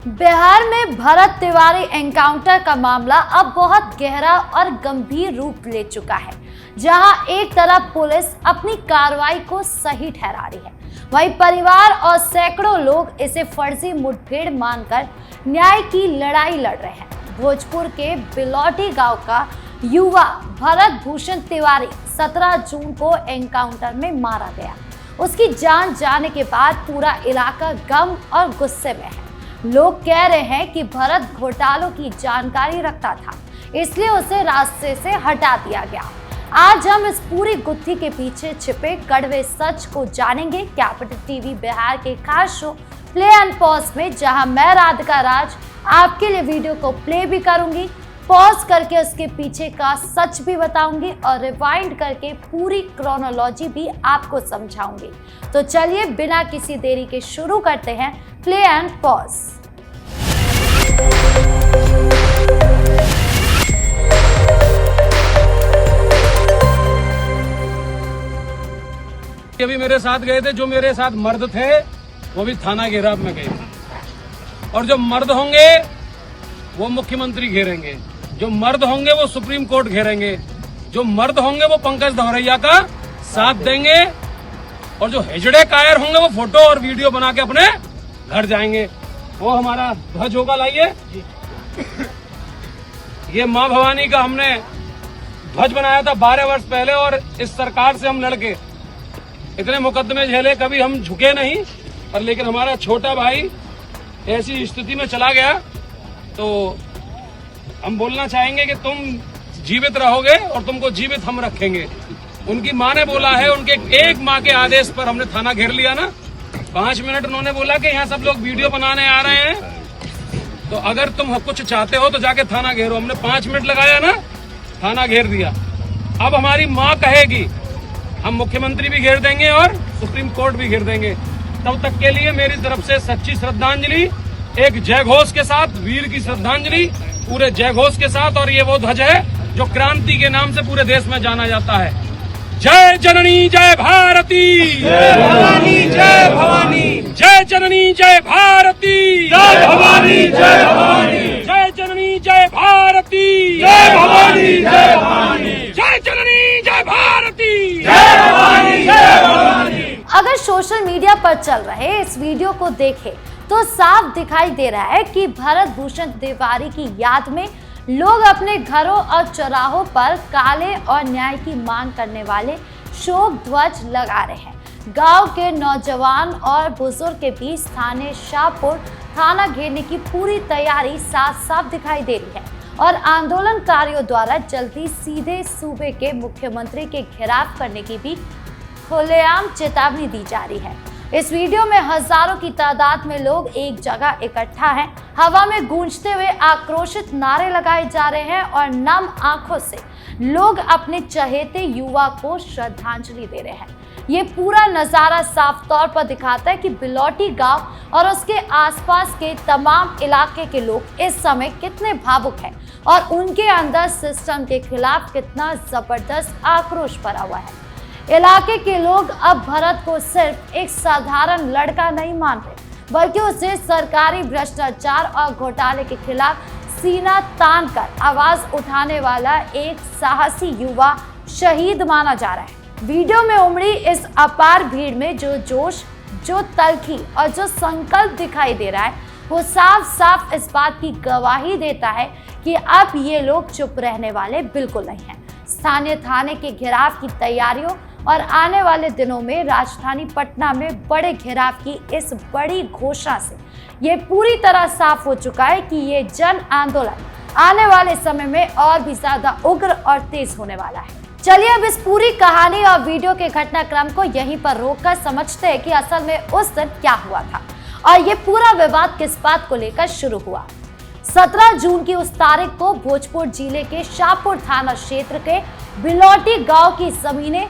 बिहार में भरत तिवारी एनकाउंटर का मामला अब बहुत गहरा और गंभीर रूप ले चुका है, जहां एक तरफ पुलिस अपनी कार्रवाई को सही ठहरा रही है, वहीं परिवार और सैकड़ों लोग इसे फर्जी मुठभेड़ मानकर न्याय की लड़ाई लड़ रहे हैं। भोजपुर के बिलौटी गांव का युवा भरत भूषण तिवारी 17 जून को एनकाउंटर में मारा गया। उसकी जान जाने के बाद पूरा इलाका गम और गुस्से में है। लोग कह रहे हैं कि भरत घोटालों की जानकारी रखता था, इसलिए उसे रास्ते से हटा दिया गया। आज हम इस पूरी गुत्थी के पीछे छिपे कड़वे सच को जानेंगे कैपिटल टीवी बिहार के खास शो प्ले एंड पॉज में, जहां मैं राधिका राज आपके लिए वीडियो को प्ले भी करूंगी, पॉज करके उसके पीछे का सच भी बताऊंगी और रिवाइंड करके पूरी क्रोनोलॉजी भी आपको समझाऊंगी। तो चलिए बिना किसी देरी के शुरू करते हैं प्ले एंड पॉज। अभी मेरे साथ गए थे, जो मेरे साथ मर्द थे वो भी थाना घेराव में गए, और जो मर्द होंगे वो मुख्यमंत्री घेरेंगे, जो मर्द होंगे वो सुप्रीम कोर्ट घेरेंगे, जो मर्द होंगे वो पंकज धौरैया का साथ देंगे, और जो हिजड़े कायर होंगे वो फोटो और वीडियो बना के अपने घर जाएंगे। वो हमारा ध्वज होगा, लाइए। ये माँ भवानी का हमने ध्वज बनाया था 12 वर्ष पहले, और इस सरकार से हम लड़के इतने मुकदमे झेले, कभी हम झुके नहीं, पर लेकिन हमारा छोटा भाई ऐसी स्थिति में चला गया, तो हम बोलना चाहेंगे कि तुम जीवित रहोगे और तुमको जीवित हम रखेंगे। उनकी माँ ने बोला है, उनके एक माँ के आदेश पर हमने थाना घेर लिया ना। 5 मिनट उन्होंने बोला कि यहाँ सब लोग वीडियो बनाने आ रहे हैं, तो अगर तुम कुछ चाहते हो तो जाके थाना घेरो। हमने 5 मिनट लगाया ना, थाना घेर दिया। अब हमारी माँ कहेगी हम मुख्यमंत्री भी घेर देंगे और सुप्रीम कोर्ट भी घेर देंगे। तब तक के लिए मेरी तरफ से सच्ची श्रद्धांजलि, एक जय घोष के साथ, वीर की श्रद्धांजलि पूरे जय घोष के साथ। और ये वो ध्वज है जो क्रांति के नाम से पूरे देश में जाना जाता है। जय जननी जय भारती, जय भवानी जय भवानी, जय जननी जय भारती, जय भवानी जय भवानी, जय जननी जय भारती, जय भवानी जय भवानी, जय जननी जय भारती, जय भवानी जय भवानी। अगर सोशल मीडिया पर चल रहे इस वीडियो को देखें तो साफ दिखाई दे रहा है कि भरत भूषण तिवारी की याद में लोग अपने घरों और चौराहों पर काले और न्याय की मांग करने वाले शोक ध्वज लगा रहे हैं। गांव के नौजवान और बुजुर्ग के बीच स्थानीय शाहपुर थाना घेरने की पूरी तैयारी साफ साफ दिखाई दे रही है, और आंदोलनकारियों द्वारा जल्दी सीधे सूबे के मुख्यमंत्री के घेराव करने की भी खुलेआम चेतावनी दी जा रही है। इस वीडियो में हजारों की तादाद में लोग एक जगह इकट्ठा हैं, हवा में गूंजते हुए आक्रोशित नारे लगाए जा रहे हैं, और नम आंखों से लोग अपने चहेते युवा को श्रद्धांजलि दे रहे हैं। ये पूरा नजारा साफ तौर पर दिखाता है कि बिलौटी गांव और उसके आसपास के तमाम इलाके के लोग इस समय कितने भावुक हैं, और उनके अंदर सिस्टम के खिलाफ कितना जबरदस्त आक्रोश भरा हुआ है। इलाके के लोग अब भरत को सिर्फ एक साधारण लड़का नहीं मानते, बल्कि उसे सरकारी भ्रष्टाचार और घोटाले के खिलाफ सीना तान कर आवाज उठाने वाला एक साहसी युवा शहीद माना जा रहा है। वीडियो में उमड़ी इस अपार भीड़ में जो जोश, जो तल्खी और जो संकल्प दिखाई दे रहा है, वो साफ साफ इस बात की गवाही देता है कि अब ये लोग चुप रहने वाले बिल्कुल नहीं हैं। स्थानीय थाने के घेराव की तैयारियों और आने वाले दिनों में राजधानी पटना में बड़े घेराव की इस बड़ी घोषणा से ये पूरी तरह साफ हो चुका है कि ये जन आंदोलन आने वाले समय में और भी ज्यादा उग्र और तेज होने वाला है। चलिए अब इस पूरी कहानी और वीडियो के घटनाक्रम को यहीं पर रोककर समझते हैं कि असल में उस दिन क्या हुआ था और ये पूरा विवाद किस बात को लेकर शुरू हुआ। 17 जून की उस तारीख को भोजपुर जिले के शाहपुर थाना क्षेत्र के बिलौटी गांव की जमीनें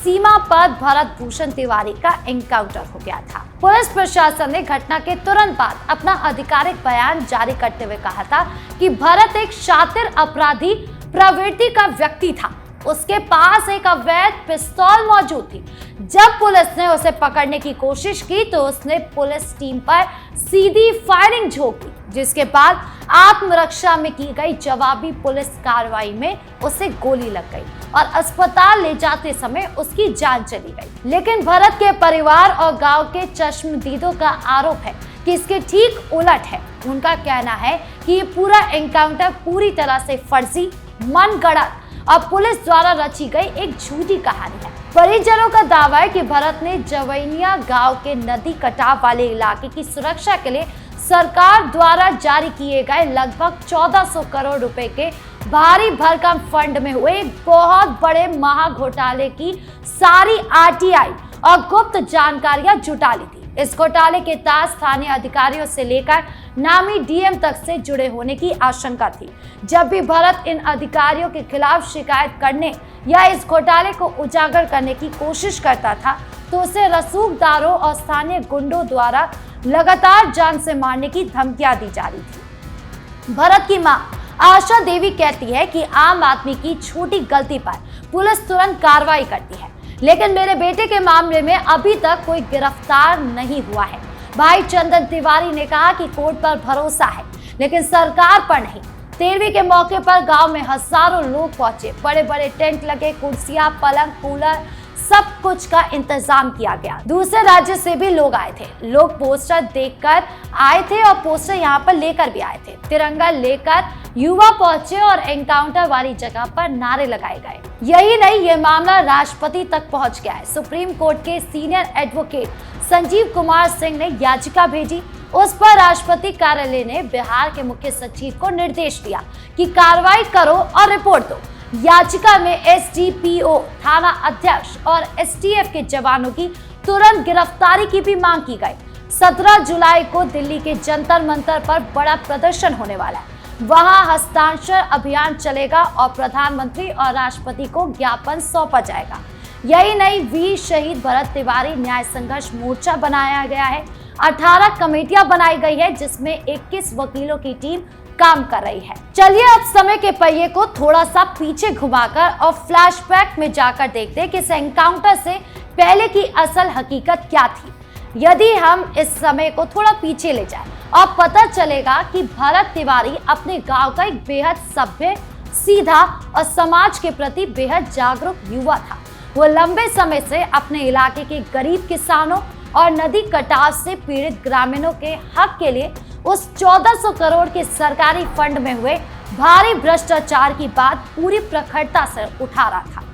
सीमा पर भरत भूषण तिवारी का एनकाउंटर हो गया था। पुलिस प्रशासन ने घटना के तुरंत बाद अपना आधिकारिक बयान जारी करते हुए कहा था कि भरत एक शातिर अपराधी प्रवृत्ति का व्यक्ति था। उसके पास एक अवैध पिस्तौल मौजूद थी। जब पुलिस ने उसे पकड़ने की कोशिश की तो उसने पुलिस टीम पर सीधी फायरिंग झोंक दी। जिसके बाद आत्मरक्षा में की गई जवाबी पुलिस कार्रवाई में उसे गोली लग गई और अस्पताल ले जाते समय उसकी जान चली गई। लेकिन भरत के परिवार और गांव के चश्मदीदों का आरोप है कि इसके ठीक उलट है। उनका कहना है कि ये पूरा एनकाउंटर पूरी तरह से फर्जी, मनगढ़ंत और पुलिस द्वारा रची गई एक झूठी कहानी है। परिजनों का दावा है कि भरत ने जवैनिया गांव के नदी कटाव वाले इलाके की सुरक्षा के लिए सरकार द्वारा जारी किए गए लगभग 1400 करोड़ रुपए के भारी भरकम फंड में हुए बहुत बड़े महाघोटाले की सारी आरटीआई और गुप्त जानकारियां जुटा ली थी। इस घोटाले के तार स्थानीय अधिकारियों से लेकर नामी डीएम तक से जुड़े होने की आशंका थी। जब भी भरत इन अधिकारियों के खिलाफ शिकायत करने या इस घोटाले को उजागर करने की कोशिश करता था तो उसे रसूखदारों और स्थानीय गुंडों द्वारा लगातार जान से मारने की धमकियां दी जा रही थी। भरत की मां आशा देवी कहती है कि आम आदमी की छोटी गलती पर पुलिस तुरंत कार्रवाई करती है, लेकिन मेरे बेटे के मामले में अभी तक कोई गिरफ्तार नहीं हुआ है। भाई चंदन तिवारी ने कहा कि कोर्ट पर भरोसा है लेकिन सरकार पर नहीं। 13वीं के मौके पर गांव में हजारों लोग पहुंचे, बड़े बड़े टेंट लगे, कुर्सियां, पलंग, कूलर, सब कुछ का इंतजाम किया गया। दूसरे राज्य से भी लोग आए थे। लोग पोस्टर देखकर आए थे और पोस्टर यहाँ पर लेकर भी आए थे। तिरंगा लेकर युवा पहुंचे और एनकाउंटर वाली जगह पर नारे लगाए गए। यही नहीं, ये मामला राष्ट्रपति तक पहुंच गया है। सुप्रीम कोर्ट के सीनियर एडवोकेट संजीव कुमार सिंह ने याचिका भेजी। उस पर राष्ट्रपति कार्यालय ने बिहार के मुख्य सचिव को निर्देश दिया कि कार्रवाई करो और रिपोर्ट दो। याचिका में एसडीपीओ, थाना अध्यक्ष और एसटीएफ के जवानों की तुरंत गिरफ्तारी की भी मांग की गई। 17 जुलाई को दिल्ली के जंतर मंतर पर बड़ा प्रदर्शन होने वाला है। वहां हस्ताक्षर अभियान चलेगा और प्रधानमंत्री और राष्ट्रपति को ज्ञापन सौंपा जाएगा। यही नहीं, वीर शहीद भरत तिवारी न्याय संघर्ष मोर्चा बनाया गया है। 18 कमेटियां बनाई गई है जिसमें 21 वकीलों की टीम काम कर रही है। चलिए अब समय के पहिए को थोड़ा सा पीछे घुमाकर और फ्लैशबैक में जाकर देखते हैं कि इस एनकाउंटर से पहले की असल हकीकत क्या थी। यदि हम इस समय को थोड़ा पीछे ले जाएं और पता चलेगा कि भरत तिवारी अपने गांव का एक बेहद सभ्य, सीधा और समाज के प्रति बेहद जागरूक युवा था। वो लंबे समय से अपने इलाके के गरीब किसानों और नदी कटाव से पीड़ित ग्रामीणों के हक के लिए उस 1400 करोड़ के सरकारी फंड में हुए भारी भ्रष्टाचार की बात पूरी प्रखरता से उठा रहा था।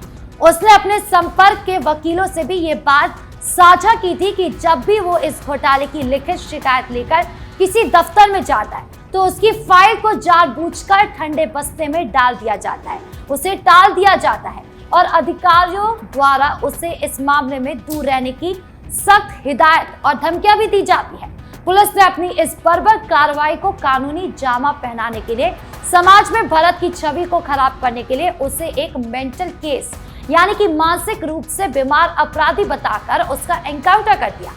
उसने अपने संपर्क के वकीलों से भी ये बात साझा की थी कि जब भी वो इस घोटाले की लिखित शिकायत लेकर किसी दफ्तर में जाता है तो उसकी फाइल को जानबूझकर ठंडे बस्ते में डाल दिया जाता है, उसे टाल दिया जाता है और अधिकारियों द्वारा उसे इस मामले में दूर रहने की सख्त हिदायत और धमकियां भी दी जाती है। पुलिस ने अपनी इस बर्बर कार्रवाई को कानूनी जामा पहनाने के लिए, समाज में भरत की छवि को खराब करने के लिए उसे एक मेंटल केस यानी कि मानसिक रूप से बीमार अपराधी बताकर उसका एनकाउंटर कर दिया।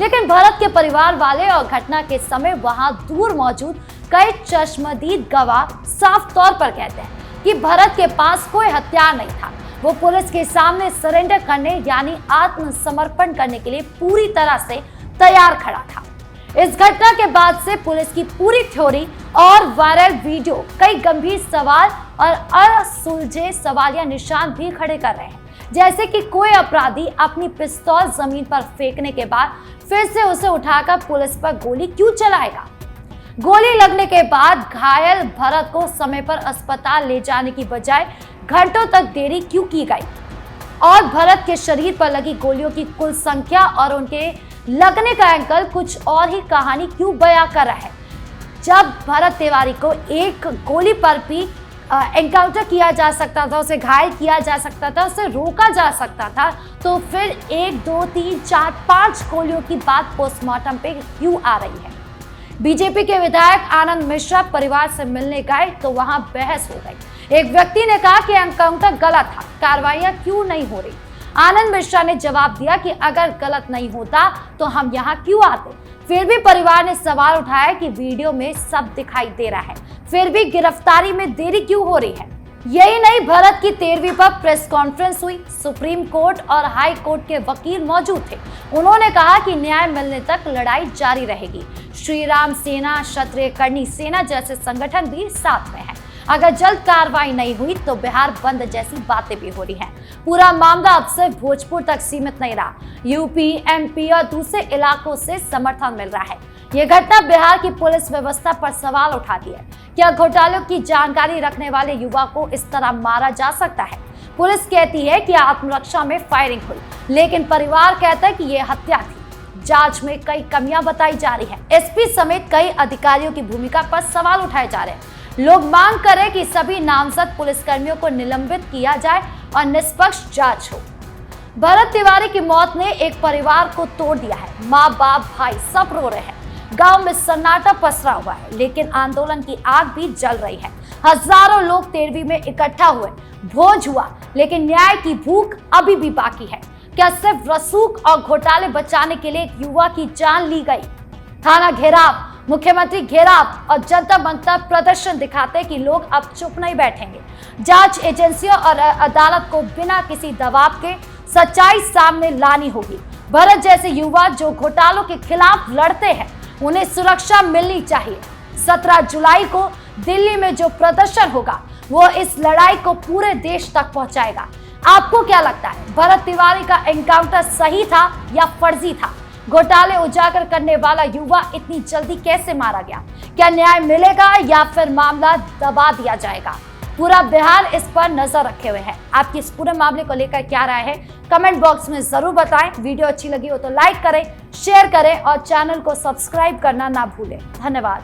लेकिन भरत के परिवार वाले और घटना के समय वहां दूर मौजूद कई चश्मदीद गवाह साफ तौर पर कहते हैं कि भरत के पास कोई हथियार नहीं था। वो पुलिस के सामने सरेंडर करने यानी आत्मसमर्पण करने के लिए पूरी तरह से तैयार खड़ा था। इस घटना के बाद से पुलिस की पूरी थ्योरी और वायरल वीडियो कई गंभीर सवाल और असुलझे सवालिया निशान भी खड़े कर रहे हैं, जैसे कि कोई अपराधी अपनी पिस्तौल जमीन पर फेंकने के बाद फिर से उसे उठाकर पुलिस पर गोली क्यों चलाएगा। गोली लगने के बाद घायल भरत को समय पर अस्पताल ले जाने की बजाय घंटों तक देरी क्यों की गई और भरत के शरीर पर लगी गोलियों की कुल संख्या और उनके लगने का एंगल कुछ और ही कहानी क्यों बयां कर रहा है। जब भरत तिवारी को एक गोली पर भी एनकाउंटर किया जा सकता था, उसे घायल किया जा सकता था, उसे रोका जा सकता था, तो फिर 1, 2, 3, 4, 5 गोलियों की बात पोस्टमार्टम पे क्यों आ रही है। बीजेपी के विधायक आनंद मिश्रा परिवार से मिलने गए तो वहां बहस हो गई। एक व्यक्ति ने कहा कि एनकाउंटर गलत था, कार्रवाइयां क्यों नहीं हो रही। आनंद मिश्रा ने जवाब दिया कि अगर गलत नहीं होता तो हम यहाँ क्यों आते। फिर भी परिवार ने सवाल उठाया कि वीडियो में सब दिखाई दे रहा है, फिर भी गिरफ्तारी में देरी क्यों हो रही है। यही नहीं, भरत की 13वीं पर प्रेस कॉन्फ्रेंस हुई। सुप्रीम कोर्ट और हाई कोर्ट के वकील मौजूद थे। उन्होंने कहा कि न्याय मिलने तक लड़ाई जारी रहेगी। श्री राम सेना, क्षत्रिय कर्णी सेना जैसे संगठन भी साथ में हैं। अगर जल्द कार्रवाई नहीं हुई तो बिहार बंद जैसी बातें भी हो रही हैं। पूरा मामला अब सिर्फ भोजपुर तक सीमित नहीं रहा, यूपी, एमपी और दूसरे इलाकों से समर्थन मिल रहा है। ये घटना बिहार की पुलिस व्यवस्था पर सवाल उठाती है। क्या घोटालों की जानकारी रखने वाले युवा को इस तरह मारा जा सकता है? पुलिस कहती है कि आत्मरक्षा में फायरिंग हुई, लेकिन परिवार कहता है कि यह हत्या थी। जांच में कई कमियां बताई जा रही हैं। एसपी समेत कई अधिकारियों की भूमिका पर सवाल उठाए जा रहे हैं। लोग मांग करें कि सभी नामजद पुलिसकर्मियों को निलंबित किया जाए और निष्पक्ष जांच हो। भरत तिवारी की मौत ने एक परिवार को तोड़ दिया है। माँ, बाप, भाई सब रो रहे हैं। गांव में सन्नाटा पसरा हुआ है, लेकिन आंदोलन की आग भी जल रही है। हजारों लोग 13वीं में इकट्ठा हुए, भोज हुआ, लेकिन न्याय की भूख अभी भी बाकी है। क्या सिर्फ रसूख और घोटाले बचाने के लिए एक युवा की जान ली गई? थाना घेराव, मुख्यमंत्री घेराव और जनता मंत्र प्रदर्शन दिखाते हैं कि लोग अब चुप नहीं बैठेंगे। जांच एजेंसियों और अदालत को बिना किसी दबाव के सच्चाई सामने लानी होगी। भरत जैसे युवा जो घोटालों के खिलाफ लड़ते हैं, उन्हें सुरक्षा मिलनी चाहिए। 17 जुलाई को दिल्ली में जो प्रदर्शन होगा वो इस लड़ाई को पूरे देश तक पहुंचाएगा। आपको क्या लगता है, भरत तिवारी का एनकाउंटर सही था या फर्जी था? घोटाले उजागर करने वाला युवा इतनी जल्दी कैसे मारा गया? क्या न्याय मिलेगा या फिर मामला दबा दिया जाएगा? पूरा बिहार इस पर नजर रखे हुए है। आपकी इस पूरे मामले को लेकर क्या राय है, कमेंट बॉक्स में जरूर बताएं। वीडियो अच्छी लगी हो तो लाइक करें, शेयर करें और चैनल को सब्सक्राइब करना ना भूलें। धन्यवाद।